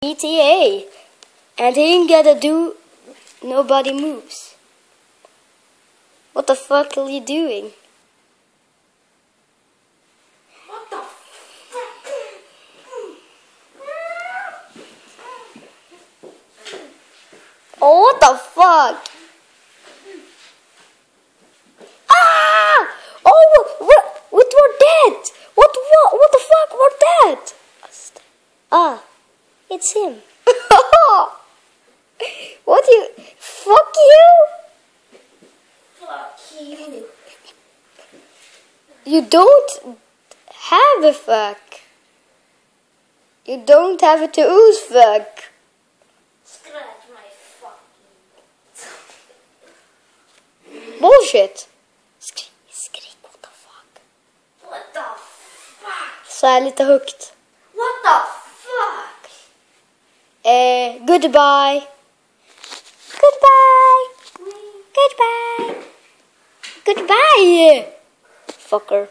GTA, and he ain't gotta do nobody moves. What the fuck are you doing? What the fuck? Oh, what the fuck? Ah! Oh, what were that? What the fuck was that? Ah, it's him. What you? Fuck you! Fuck you. You don't have a fuck. You don't have a to ooze fuck. Scratch my fucking... Bullshit. Skrik, what the fuck? What the fuck? Så här lite högt. What the fuck? Goodbye. Goodbye. Goodbye. Goodbye. Fucker.